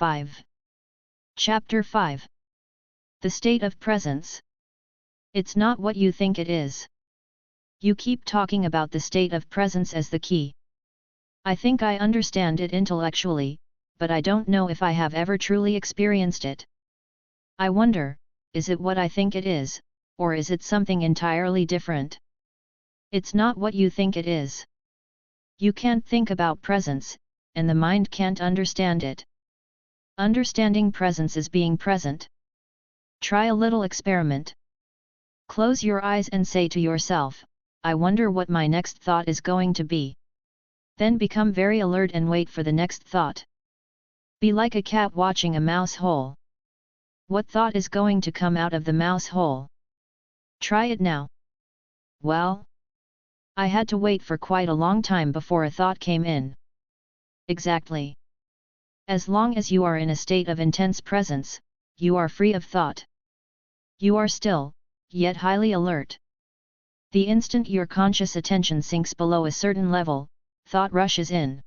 5. Chapter 5. The state of presence. It's not what you think it is. You keep talking about the state of presence as the key. I think I understand it intellectually, but I don't know if I have ever truly experienced it. I wonder, is it what I think it is, or is it something entirely different? It's not what you think it is. You can't think about presence, and the mind can't understand it. Understanding presence is being present. Try a little experiment. Close your eyes and say to yourself, I wonder what my next thought is going to be. Then become very alert and wait for the next thought. Be like a cat watching a mouse hole. What thought is going to come out of the mouse hole? Try it now. Well, I had to wait for quite a long time before a thought came in. Exactly. As long as you are in a state of intense presence, you are free of thought. You are still, yet highly alert. The instant your conscious attention sinks below a certain level, thought rushes in.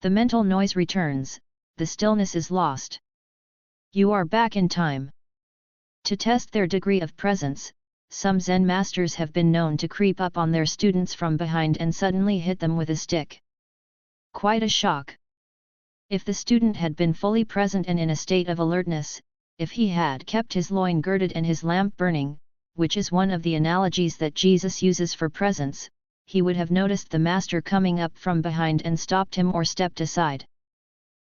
The mental noise returns, the stillness is lost. You are back in time. To test their degree of presence, some Zen masters have been known to creep up on their students from behind and suddenly hit them with a stick. Quite a shock. If the student had been fully present and in a state of alertness, if he had kept his loin girded and his lamp burning, which is one of the analogies that Jesus uses for presence, he would have noticed the master coming up from behind and stopped him or stepped aside.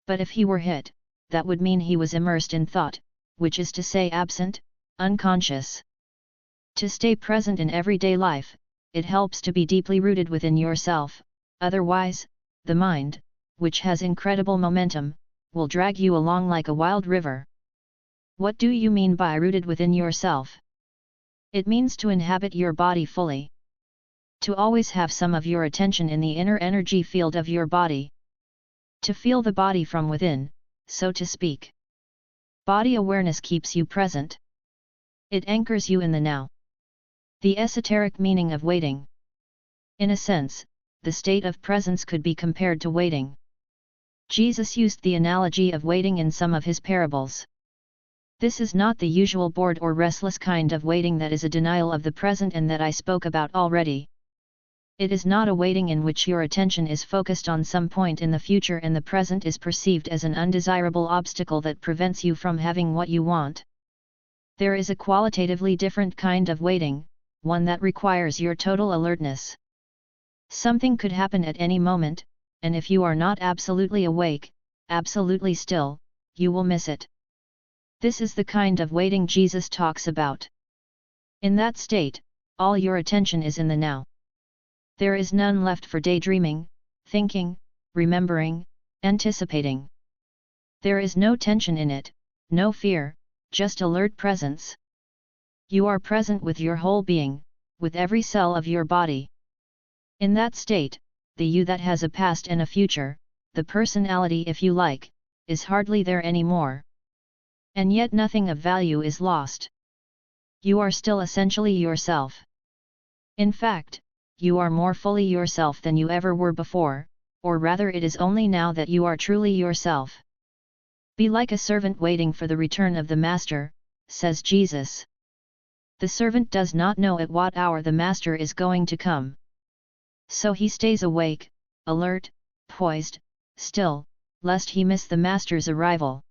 But if he were hit, that would mean he was immersed in thought, which is to say absent, unconscious. To stay present in everyday life, it helps to be deeply rooted within yourself, otherwise, the mind, which has incredible momentum, will drag you along like a wild river. What do you mean by rooted within yourself? It means to inhabit your body fully. To always have some of your attention in the inner energy field of your body. To feel the body from within, so to speak. Body awareness keeps you present. It anchors you in the now. The esoteric meaning of waiting. In a sense, the state of presence could be compared to waiting. Jesus used the analogy of waiting in some of his parables. This is not the usual bored or restless kind of waiting that is a denial of the present and that I spoke about already. It is not a waiting in which your attention is focused on some point in the future and the present is perceived as an undesirable obstacle that prevents you from having what you want. There is a qualitatively different kind of waiting, one that requires your total alertness. Something could happen at any moment, and if you are not absolutely awake, absolutely still, you will miss it. This is the kind of waiting Jesus talks about. In that state, all your attention is in the now. There is none left for daydreaming, thinking, remembering, anticipating. There is no tension in it, no fear, just alert presence. You are present with your whole being, with every cell of your body. In that state, the you that has a past and a future, the personality if you like, is hardly there anymore. And yet nothing of value is lost. You are still essentially yourself. In fact, you are more fully yourself than you ever were before, or rather it is only now that you are truly yourself. Be like a servant waiting for the return of the master, says Jesus. The servant does not know at what hour the master is going to come. So he stays awake, alert, poised, still, lest he miss the master's arrival.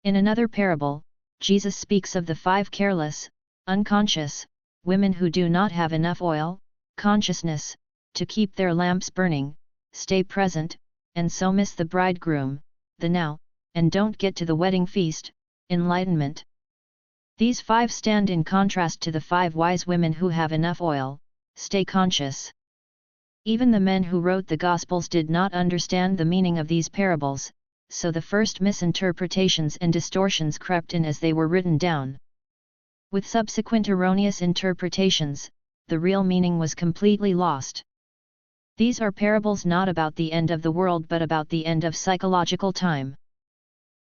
In another parable, Jesus speaks of the 5 careless, unconscious, women who do not have enough oil, consciousness, to keep their lamps burning, stay present, and so miss the bridegroom, the now, and don't get to the wedding feast, enlightenment. These 5 stand in contrast to the 5 wise women who have enough oil, stay conscious. Even the men who wrote the Gospels did not understand the meaning of these parables, so the first misinterpretations and distortions crept in as they were written down. With subsequent erroneous interpretations, the real meaning was completely lost. These are parables not about the end of the world but about the end of psychological time.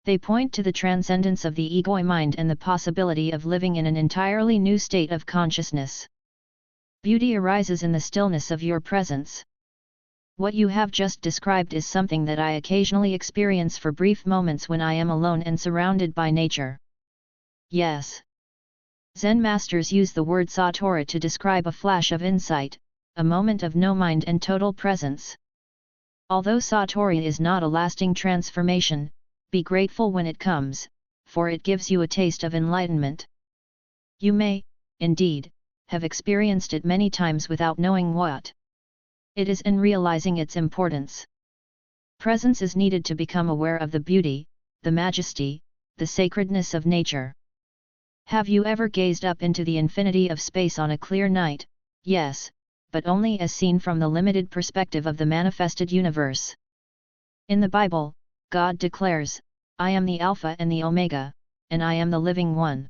They point to the transcendence of the ego mind and the possibility of living in an entirely new state of consciousness. Beauty arises in the stillness of your presence. What you have just described is something that I occasionally experience for brief moments when I am alone and surrounded by nature. Yes. Zen masters use the word satori to describe a flash of insight, a moment of no mind and total presence. Although satori is not a lasting transformation, be grateful when it comes, for it gives you a taste of enlightenment. You may, indeed, have experienced it many times without knowing what it is and realizing its importance. Presence is needed to become aware of the beauty, the majesty, the sacredness of nature. Have you ever gazed up into the infinity of space on a clear night? Yes, but only as seen from the limited perspective of the manifested universe. In the Bible, God declares, "I am the Alpha and the Omega, and I am the living one."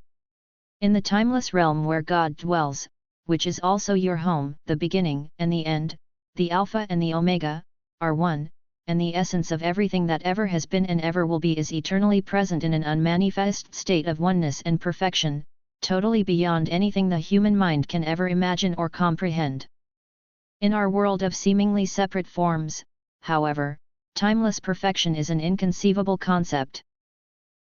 In the timeless realm where God dwells, which is also your home, the beginning and the end, the Alpha and the Omega, are one, and the essence of everything that ever has been and ever will be is eternally present in an unmanifest state of oneness and perfection, totally beyond anything the human mind can ever imagine or comprehend. In our world of seemingly separate forms, however, timeless perfection is an inconceivable concept.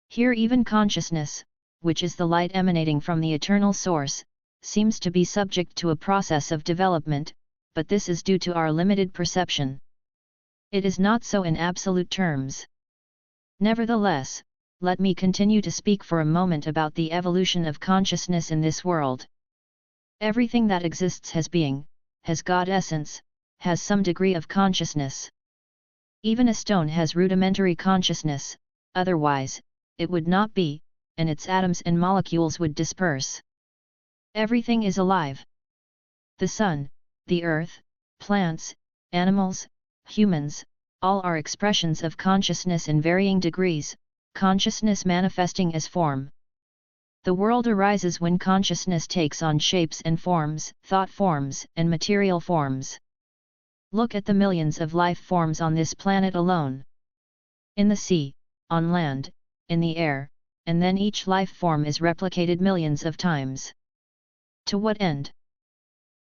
Here even consciousness, which is the light emanating from the eternal source, seems to be subject to a process of development, but this is due to our limited perception. It is not so in absolute terms. Nevertheless, let me continue to speak for a moment about the evolution of consciousness in this world. Everything that exists has being, has God essence, has some degree of consciousness. Even a stone has rudimentary consciousness, otherwise, it would not be, and its atoms and molecules would disperse. Everything is alive. The sun, the earth, plants, animals, humans, all are expressions of consciousness in varying degrees, consciousness manifesting as form. The world arises when consciousness takes on shapes and forms, thought forms, and material forms. Look at the millions of life forms on this planet alone. In the sea, on land, in the air, and then each life form is replicated millions of times. To what end?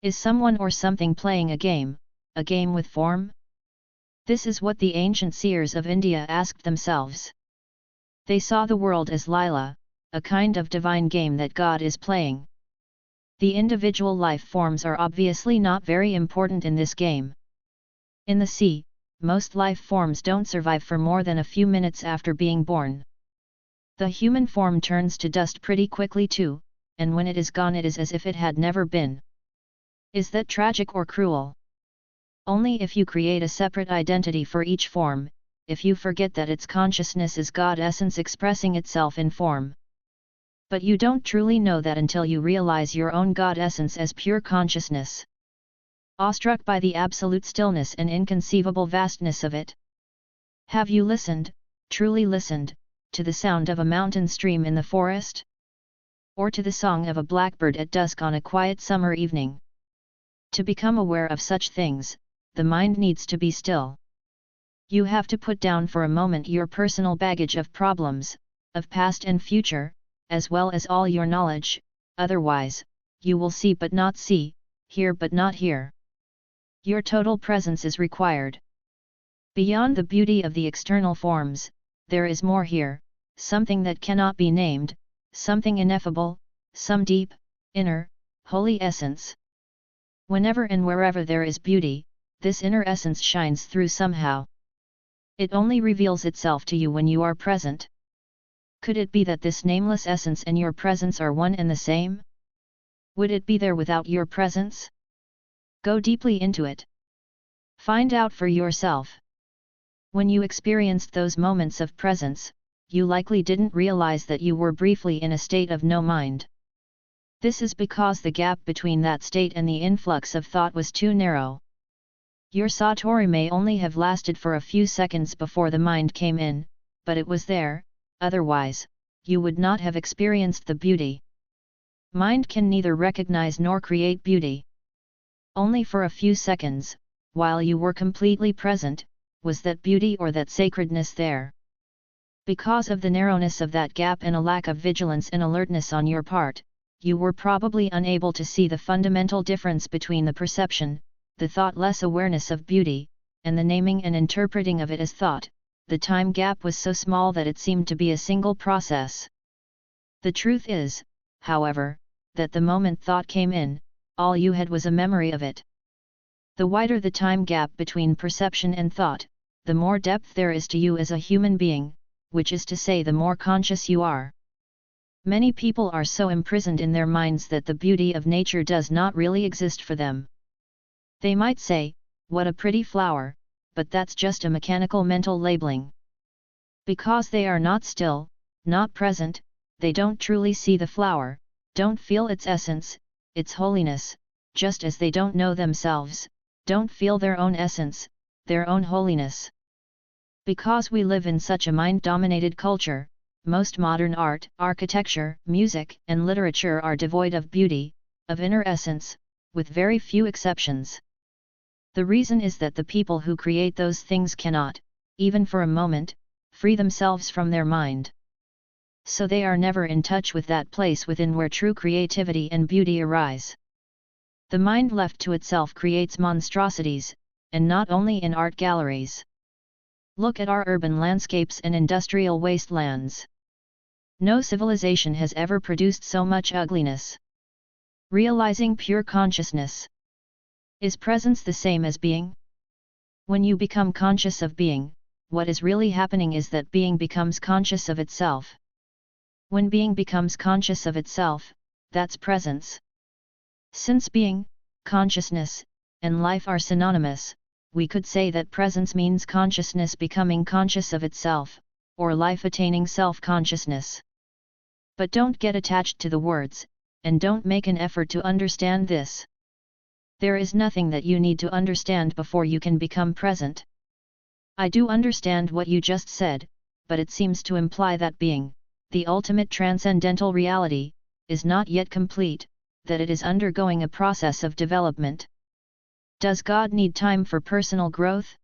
Is someone or something playing a game with form? This is what the ancient seers of India asked themselves. They saw the world as Lila, a kind of divine game that God is playing. The individual life forms are obviously not very important in this game. In the sea, most life forms don't survive for more than a few minutes after being born. The human form turns to dust pretty quickly too, and when it is gone it is as if it had never been. Is that tragic or cruel? Only if you create a separate identity for each form, if you forget that its consciousness is God essence expressing itself in form. But you don't truly know that until you realize your own God essence as pure consciousness. Awestruck by the absolute stillness and inconceivable vastness of it. Have you listened, truly listened, to the sound of a mountain stream in the forest? Or to the song of a blackbird at dusk on a quiet summer evening? To become aware of such things, the mind needs to be still. You have to put down for a moment your personal baggage of problems, of past and future, as well as all your knowledge, otherwise, you will see but not see, hear but not hear. Your total presence is required. Beyond the beauty of the external forms, there is more here, something that cannot be named, something ineffable, some deep, inner, holy essence. Whenever and wherever there is beauty, this inner essence shines through somehow. It only reveals itself to you when you are present. Could it be that this nameless essence and your presence are one and the same? Would it be there without your presence? Go deeply into it. Find out for yourself. When you experienced those moments of presence, you likely didn't realize that you were briefly in a state of no mind. This is because the gap between that state and the influx of thought was too narrow. Your satori may only have lasted for a few seconds before the mind came in, but it was there, otherwise, you would not have experienced the beauty. Mind can neither recognize nor create beauty. Only for a few seconds, while you were completely present, was that beauty or that sacredness there. Because of the narrowness of that gap and a lack of vigilance and alertness on your part, you were probably unable to see the fundamental difference between the perception, the thoughtless awareness of beauty, and the naming and interpreting of it as thought, the time gap was so small that it seemed to be a single process. The truth is, however, that the moment thought came in, all you had was a memory of it. The wider the time gap between perception and thought, the more depth there is to you as a human being, which is to say the more conscious you are. Many people are so imprisoned in their minds that the beauty of nature does not really exist for them. They might say, "What a pretty flower," but that's just a mechanical mental labeling. Because they are not still, not present, they don't truly see the flower, don't feel its essence, its holiness, just as they don't know themselves, don't feel their own essence, their own holiness. Because we live in such a mind-dominated culture, most modern art, architecture, music, and literature are devoid of beauty, of inner essence, with very few exceptions. The reason is that the people who create those things cannot, even for a moment, free themselves from their mind. So they are never in touch with that place within where true creativity and beauty arise. The mind left to itself creates monstrosities, and not only in art galleries. Look at our urban landscapes and industrial wastelands. No civilization has ever produced so much ugliness. Realizing pure consciousness. Is presence the same as being? When you become conscious of being, what is really happening is that being becomes conscious of itself. When being becomes conscious of itself, that's presence. Since being, consciousness, and life are synonymous, we could say that presence means consciousness becoming conscious of itself, or life attaining self-consciousness. But don't get attached to the words, and don't make an effort to understand this. There is nothing that you need to understand before you can become present. I do understand what you just said, but it seems to imply that being, the ultimate transcendental reality, is not yet complete, that it is undergoing a process of development. Does God need time for personal growth?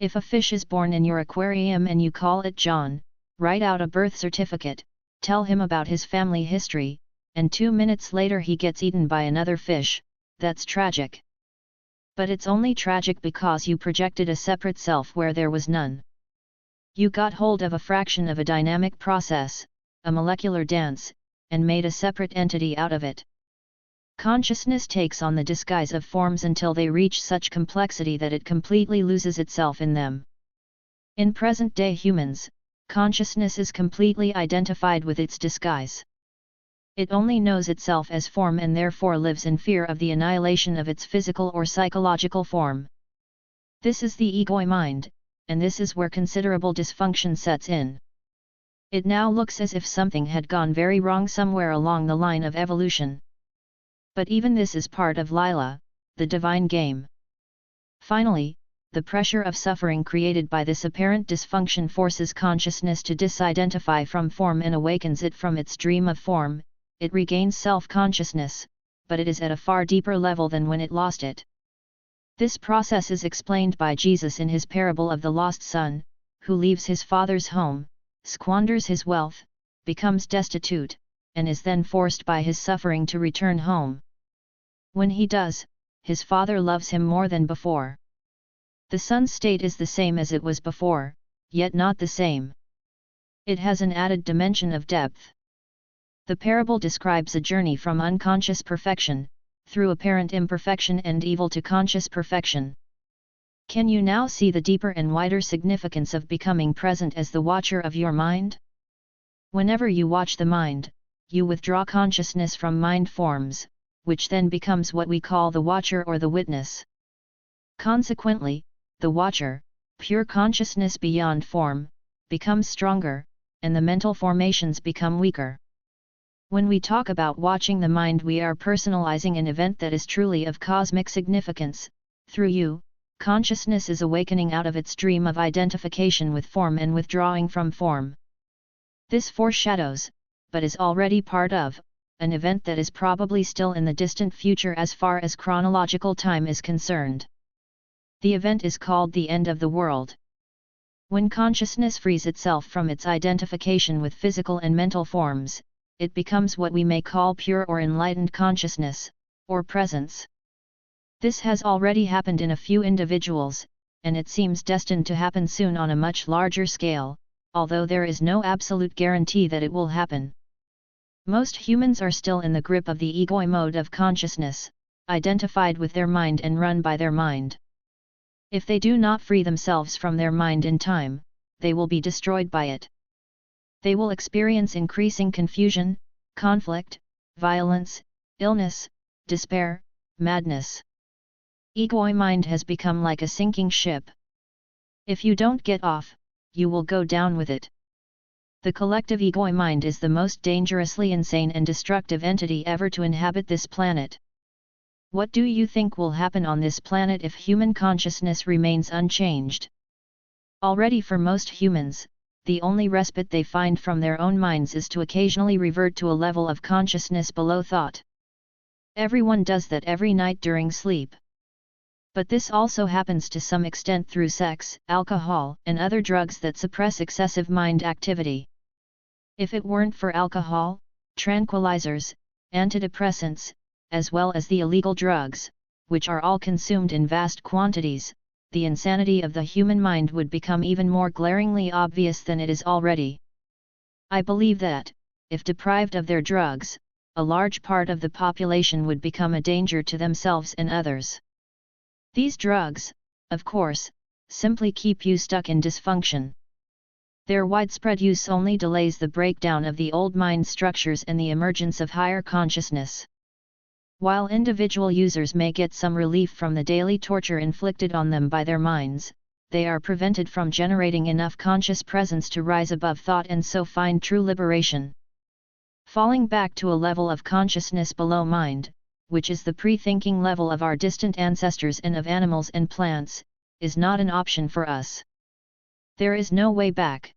If a fish is born in your aquarium and you call it John, write out a birth certificate, tell him about his family history, and 2 minutes later he gets eaten by another fish, that's tragic. But it's only tragic because you projected a separate self where there was none. You got hold of a fraction of a dynamic process, a molecular dance, and made a separate entity out of it. Consciousness takes on the disguise of forms until they reach such complexity that it completely loses itself in them. In present-day humans, consciousness is completely identified with its disguise. It only knows itself as form and therefore lives in fear of the annihilation of its physical or psychological form. This is the ego mind, and this is where considerable dysfunction sets in. It now looks as if something had gone very wrong somewhere along the line of evolution. But even this is part of Lila, the divine game. Finally, the pressure of suffering created by this apparent dysfunction forces consciousness to disidentify from form and awakens it from its dream of form. It regains self-consciousness, but it is at a far deeper level than when it lost it. This process is explained by Jesus in his parable of the lost son, who leaves his father's home, squanders his wealth, becomes destitute, and is then forced by his suffering to return home. When he does, his father loves him more than before. The son's state is the same as it was before, yet not the same. It has an added dimension of depth. The parable describes a journey from unconscious perfection, through apparent imperfection and evil to conscious perfection. Can you now see the deeper and wider significance of becoming present as the watcher of your mind? Whenever you watch the mind, you withdraw consciousness from mind forms, which then becomes what we call the watcher or the witness. Consequently, the watcher, pure consciousness beyond form, becomes stronger, and the mental formations become weaker. When we talk about watching the mind, we are personalizing an event that is truly of cosmic significance. Through you, consciousness is awakening out of its dream of identification with form and withdrawing from form. This foreshadows, but is already part of, an event that is probably still in the distant future as far as chronological time is concerned. The event is called the end of the world. When consciousness frees itself from its identification with physical and mental forms, it becomes what we may call pure or enlightened consciousness, or presence. This has already happened in a few individuals, and it seems destined to happen soon on a much larger scale, although there is no absolute guarantee that it will happen. Most humans are still in the grip of the ego mode of consciousness, identified with their mind and run by their mind. If they do not free themselves from their mind in time, they will be destroyed by it. They will experience increasing confusion, conflict, violence, illness, despair, madness. Ego mind has become like a sinking ship. If you don't get off, you will go down with it. The collective ego mind is the most dangerously insane and destructive entity ever to inhabit this planet. What do you think will happen on this planet if human consciousness remains unchanged? Already for most humans, the only respite they find from their own minds is to occasionally revert to a level of consciousness below thought. Everyone does that every night during sleep. But this also happens to some extent through sex, alcohol, and other drugs that suppress excessive mind activity. If it weren't for alcohol, tranquilizers, antidepressants, as well as the illegal drugs, which are all consumed in vast quantities, the insanity of the human mind would become even more glaringly obvious than it is already. I believe that, if deprived of their drugs, a large part of the population would become a danger to themselves and others. These drugs, of course, simply keep you stuck in dysfunction. Their widespread use only delays the breakdown of the old mind structures and the emergence of higher consciousness. While individual users may get some relief from the daily torture inflicted on them by their minds, they are prevented from generating enough conscious presence to rise above thought and so find true liberation. Falling back to a level of consciousness below mind, which is the pre-thinking level of our distant ancestors and of animals and plants, is not an option for us. There is no way back.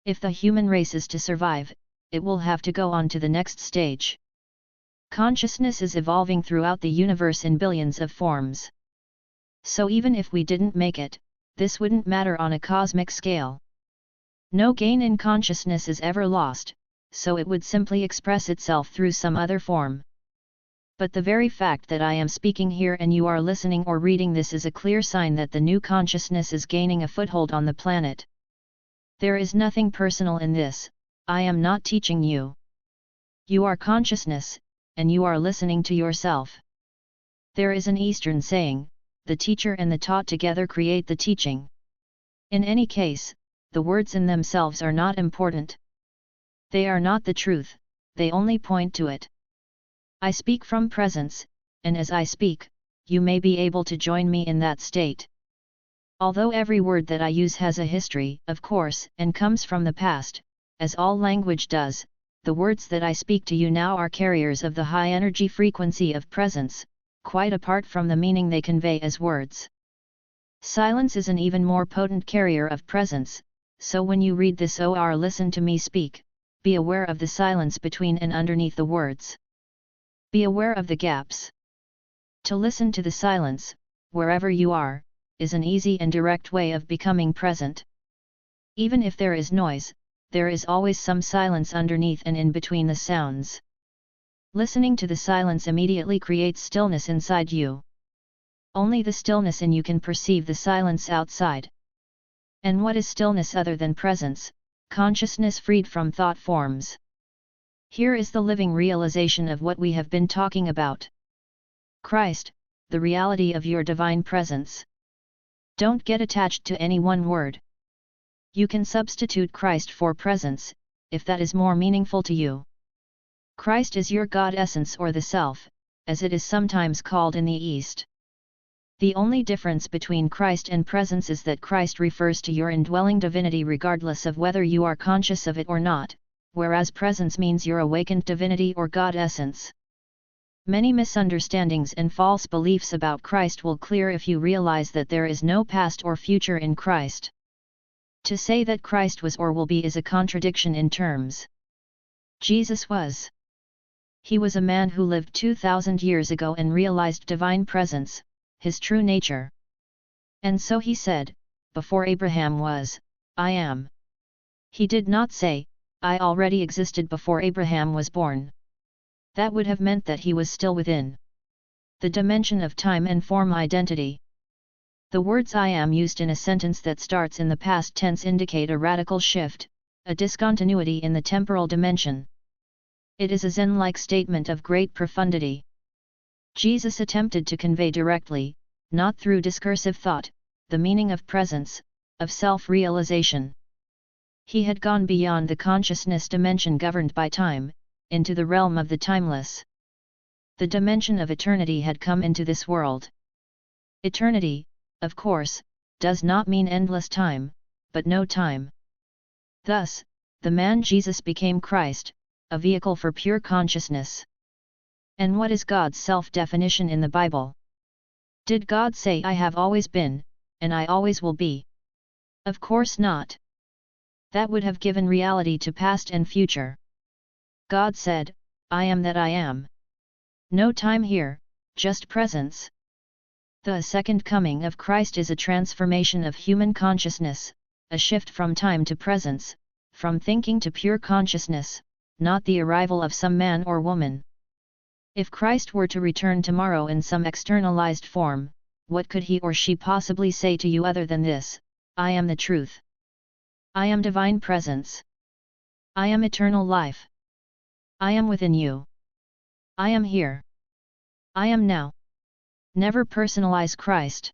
If the human race is to survive, it will have to go on to the next stage. Consciousness is evolving throughout the universe in billions of forms. So even if we didn't make it, this wouldn't matter on a cosmic scale. No gain in consciousness is ever lost, so it would simply express itself through some other form. But the very fact that I am speaking here and you are listening or reading this is a clear sign that the new consciousness is gaining a foothold on the planet. There is nothing personal in this. I am not teaching you. You are consciousness, and you are listening to yourself. There is an Eastern saying, the teacher and the taught together create the teaching. In any case, the words in themselves are not important. They are not the truth, they only point to it. I speak from presence, and as I speak, you may be able to join me in that state. Although every word that I use has a history, of course, and comes from the past, as all language does, the words that I speak to you now are carriers of the high energy frequency of presence, quite apart from the meaning they convey as words. Silence is an even more potent carrier of presence, so when you read this or listen to me speak, be aware of the silence between and underneath the words. Be aware of the gaps. To listen to the silence, wherever you are, is an easy and direct way of becoming present. Even if there is noise, there is always some silence underneath and in between the sounds. Listening to the silence immediately creates stillness inside you. Only the stillness in you can perceive the silence outside. And what is stillness other than presence, consciousness freed from thought forms? Here is the living realization of what we have been talking about. Christ, the reality of your divine presence. Don't get attached to any one word. You can substitute Christ for presence, if that is more meaningful to you. Christ is your God essence or the Self, as it is sometimes called in the East. The only difference between Christ and presence is that Christ refers to your indwelling divinity regardless of whether you are conscious of it or not, whereas presence means your awakened divinity or God essence. Many misunderstandings and false beliefs about Christ will clear if you realize that there is no past or future in Christ. To say that Christ was or will be is a contradiction in terms. Jesus was. He was a man who lived 2,000 years ago and realized divine presence, his true nature. And so he said, before Abraham was, I am. He did not say, I already existed before Abraham was born. That would have meant that he was still within the dimension of time and form identity. The words I am used in a sentence that starts in the past tense indicate a radical shift, a discontinuity in the temporal dimension. It is a Zen-like statement of great profundity. Jesus attempted to convey directly, not through discursive thought, the meaning of presence, of self-realization. He had gone beyond the consciousness dimension governed by time, into the realm of the timeless. The dimension of eternity had come into this world. Eternity, of course, does not mean endless time, but no time. Thus, the man Jesus became Christ, a vehicle for pure consciousness. And what is God's self-definition in the Bible? Did God say I have always been, and I always will be? Of course not. That would have given reality to past and future. God said, I am that I am. No time here, just presence. The second coming of Christ is a transformation of human consciousness, a shift from time to presence, from thinking to pure consciousness, not the arrival of some man or woman. If Christ were to return tomorrow in some externalized form, what could he or she possibly say to you other than this: I am the truth. I am divine presence. I am eternal life. I am within you. I am here. I am now. Never personalize Christ.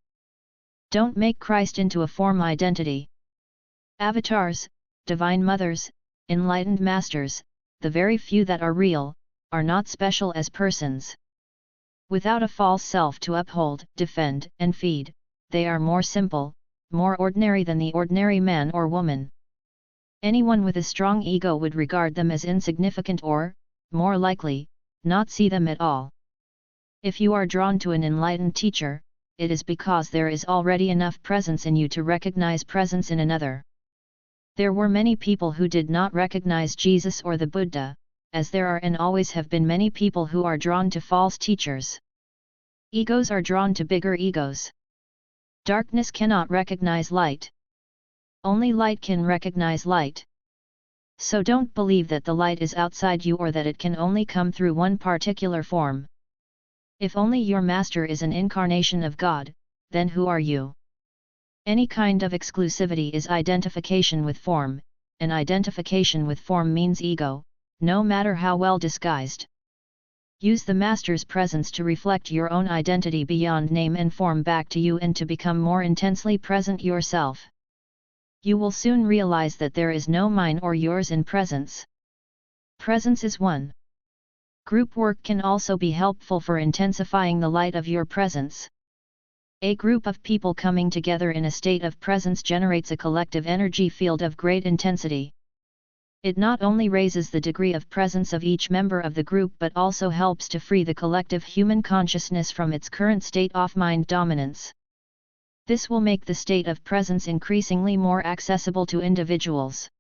Don't make Christ into a form identity. Avatars, divine mothers, enlightened masters, the very few that are real, are not special as persons. Without a false self to uphold, defend, and feed, they are more simple, more ordinary than the ordinary man or woman. Anyone with a strong ego would regard them as insignificant or, more likely, not see them at all. If you are drawn to an enlightened teacher, it is because there is already enough presence in you to recognize presence in another. There were many people who did not recognize Jesus or the Buddha, as there are and always have been many people who are drawn to false teachers. Egos are drawn to bigger egos. Darkness cannot recognize light. Only light can recognize light. So don't believe that the light is outside you or that it can only come through one particular form. If only your master is an incarnation of God, then who are you? Any kind of exclusivity is identification with form, and identification with form means ego, no matter how well disguised. Use the master's presence to reflect your own identity beyond name and form back to you and to become more intensely present yourself. You will soon realize that there is no mine or yours in presence. Presence is one. Group work can also be helpful for intensifying the light of your presence. A group of people coming together in a state of presence generates a collective energy field of great intensity. It not only raises the degree of presence of each member of the group but also helps to free the collective human consciousness from its current state of mind dominance. This will make the state of presence increasingly more accessible to individuals.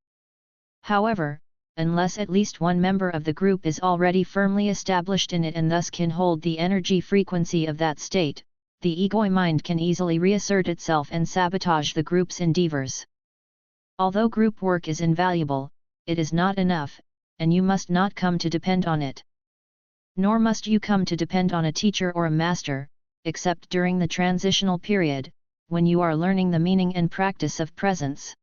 However, unless at least one member of the group is already firmly established in it and thus can hold the energy frequency of that state, the ego mind can easily reassert itself and sabotage the group's endeavors. Although group work is invaluable, it is not enough, and you must not come to depend on it. Nor must you come to depend on a teacher or a master, except during the transitional period, when you are learning the meaning and practice of presence.